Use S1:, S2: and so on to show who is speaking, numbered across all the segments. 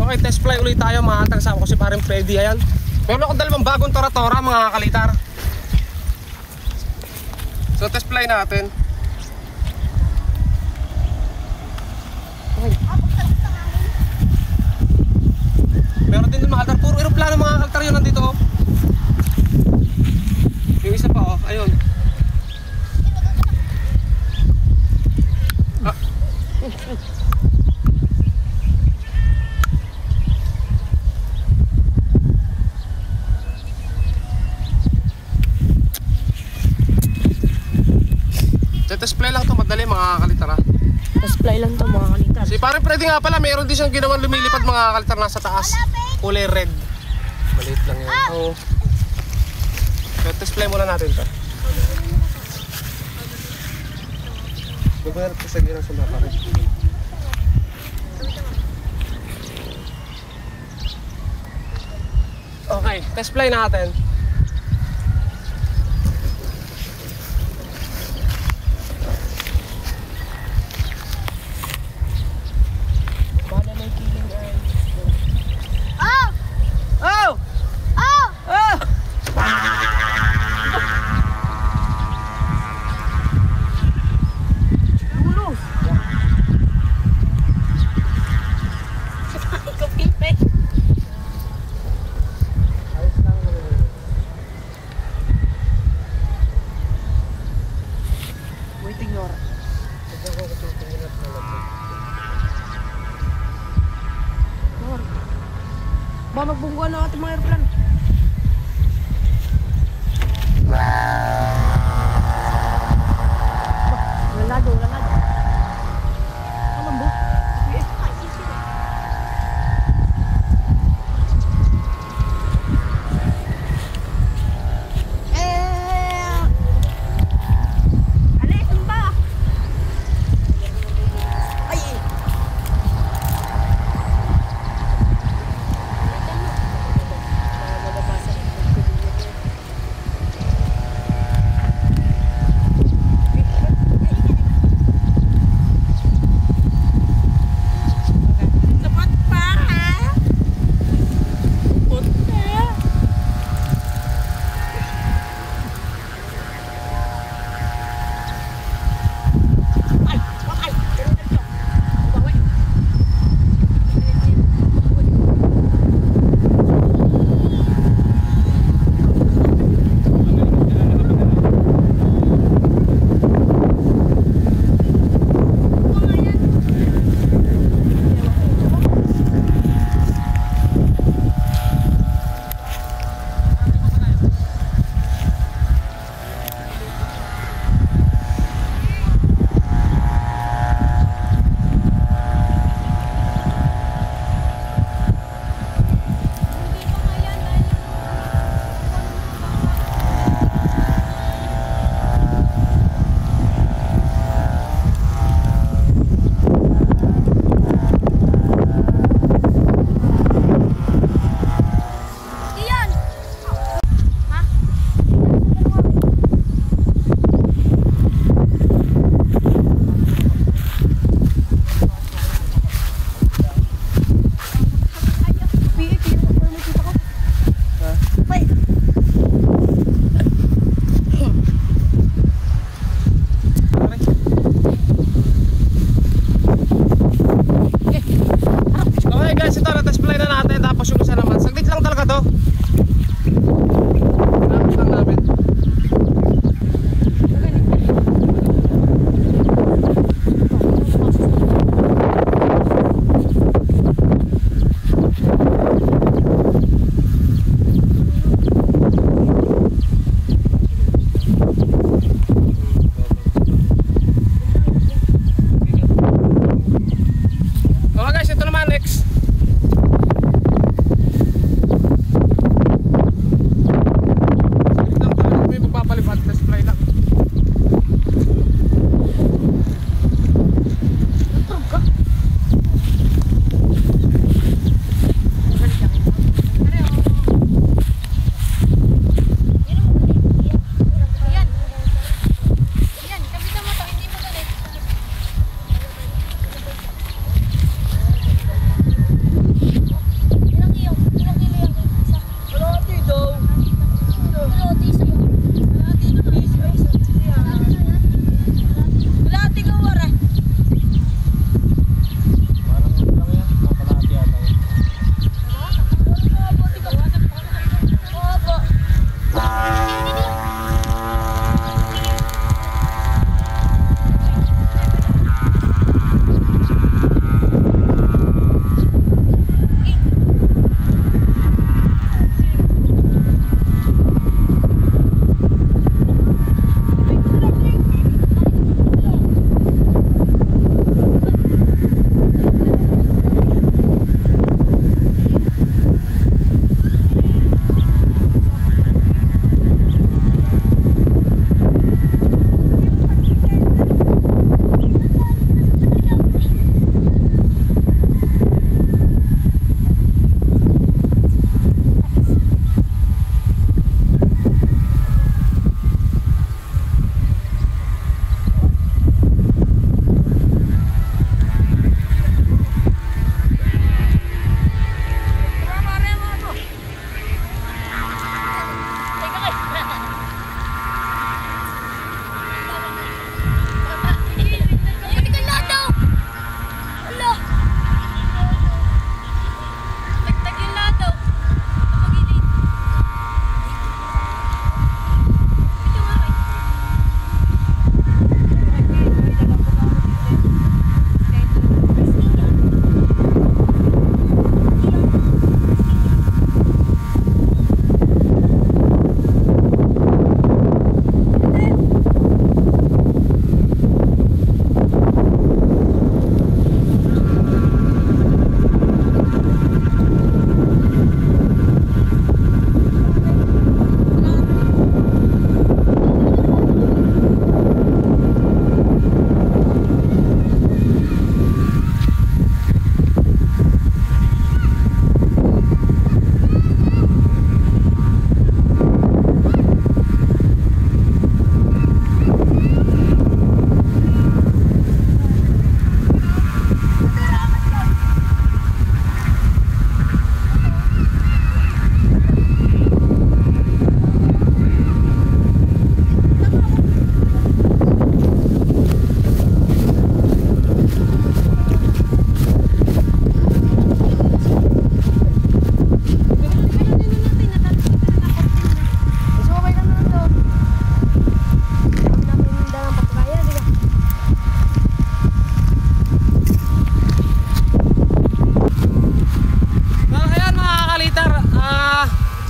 S1: Okay, test fly ulit tayo mga kalitar. Kasama ko si paring Freddy. Ayan. Meron akong dalawang bagong tora-tora mga kalitar. So test fly natin. Okay. Meron din dun mga kalitar. Puro aeroplano mga kalitar yun nandito oh. Yung isa pa oh. Ayun. Test fly lang to, madali mga kalitar ha.
S2: Test fly lang to mga kalitar.
S1: Si parang Freddy nga pala, mayroon din siyang ginawang lumilipad mga kalitar nasa taas. Kulay red. Maliit lang yan. So test fly muna natin to. Magbayarat ko sa girang sumapa rin. Okay, test fly natin.
S2: Ba magbungguan ng ating mga aeroplano. Lalado. Ano ba?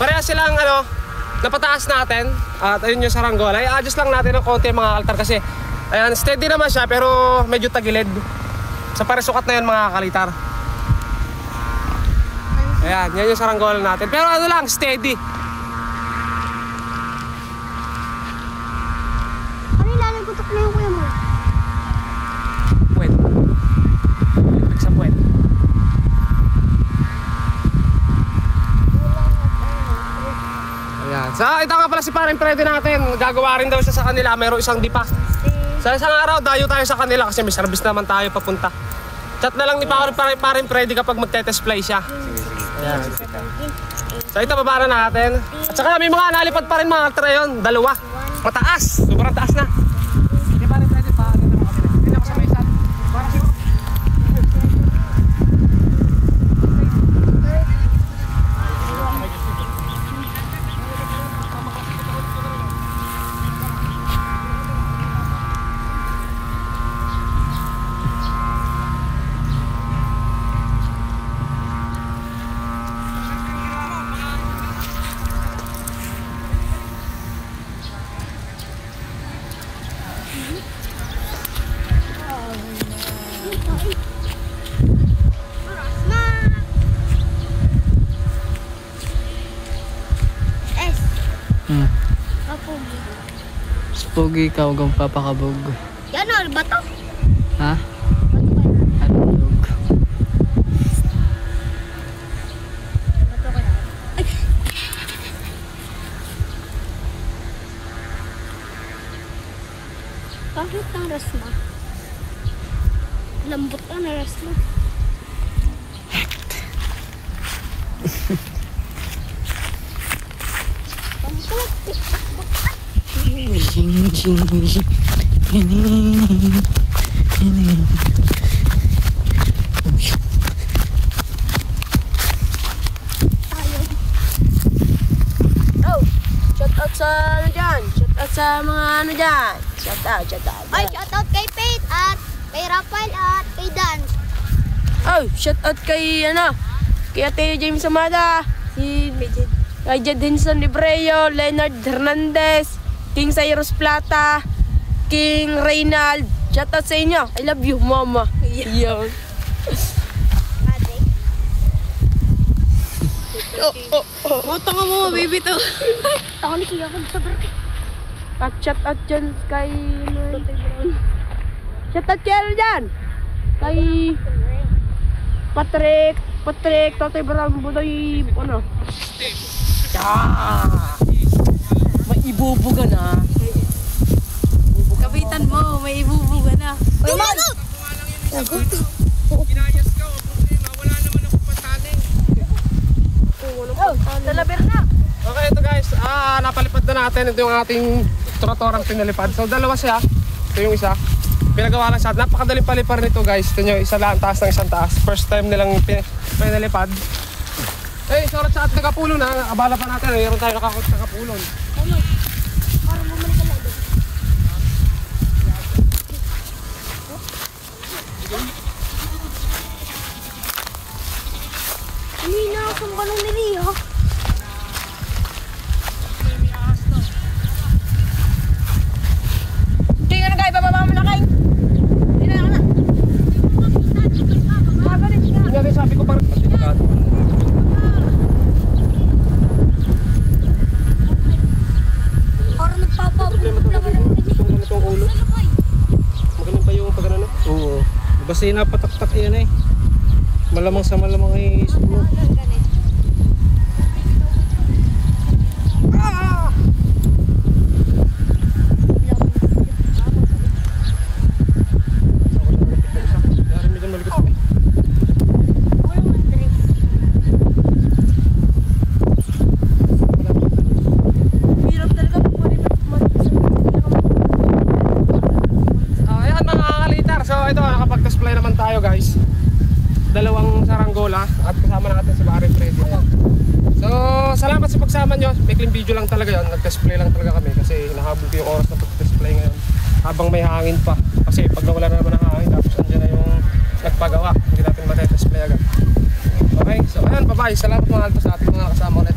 S1: Pareha silang ano, napataas natin. At ayun yung saranggola. I-adjust lang natin ng konti mga kaltar kasi ayan, steady naman siya pero medyo tagilid. Sa parisukat na yun mga kalitar. Ayan, yan yung saranggola natin. Pero ano lang, steady.
S3: Ano ilalang kutok na yung kuya mo?
S1: Puwet. Electric sa puwet. Ayan. So, ito nga pala si Paring Freddy natin. Gagawa rin daw siya sa kanila. Mayroong isang dipa. Sa isang araw, dayo tayo sa kanila kasi may service naman tayo papunta. Chat na lang ni Paring Freddy kapag magte-test play siya. Ayan. So, ito baba na natin. At saka may mga nalipad pa rin mga kaltar yun. Dalawa. Mataas. Sobrang taas na. Hindi Paring Freddy pa. Hindi ako sa may sat. Para siguro.
S4: Pogi. Pogi ka, huwag kang papakabog.
S3: Yan o, bato.
S4: Ha? Handog.
S3: Bakit ang ras mo? Lambot ang ras mo.
S2: Oh, shout out sa ano dyan. Shout out sa mga ano dyan. Shout out.
S3: Ay, shoutout kay Faith at kay Rafael at kay Dan.
S2: Oh, shout out kay ano. Kay Ate James Amada. Si kay Jed Hinson Libreo, Leonard Hernandez, King Cyrus Plata, King Reynald. Shout out sa inyo. I love you, mama. Yan.
S3: Ate.
S2: Tanga mo, baby to.
S3: Ako ni Kuya ko sa birthday.
S2: At shout out dyan kay... Shout out kay ano dyan? Kay... Patrick, Tatay Brown, Budoy, ano? May ibubuga na.
S4: Kapitan mo, may ibubuga na.
S3: Uy, mano!
S1: Kinayas ka, wala naman ako pataning.
S2: Oh, talabir na.
S1: Okay, ito guys, napalipad na natin. Ito yung ating trotorang pinalipad. So, dalawa siya. Ito yung isa. Pinagawa lang siya. Napakadaling palipar nito guys. Ito nyo, isa lang taas ng isang taas. First time nilang pinalipad. Eh, sorot sa at nakapulon na. Abala pa natin. Mayroon tayo nakapulon.
S3: Parang bumalik ka lang doon. Hindi na ako ka nung niliyo.
S2: Hindi nga na kayo, bababa mo na kayo. Hindi na na.
S1: Hindi nga sabi ko parang delikado.
S3: Parang nagpapabulong lang lang.
S1: Itong ganitong ulo. Magaling pa yung pag ano.
S5: Oo. Basta yung napataktak yan eh. Malamang sa malamang ay sulo.
S1: Ayan mga kakalitar. So ito, nakapag-display naman tayo guys. Dalawang saranggola at kasama natin si Paring Freddy. Ayan. So salamat sa pagsama nyo. Maikling video lang talaga yun. Nag-display lang talaga kami kasi hinahabol ko yung oras na pag-display ngayon. Habang may hangin pa. Kasi pag nawala na naman ang hangin, tapos andyan na yung nagpagawa. Hindi natin matay-display agad. Okay, so ayan, bye-bye. Salamat mga alto sa ating mga kasama ulit.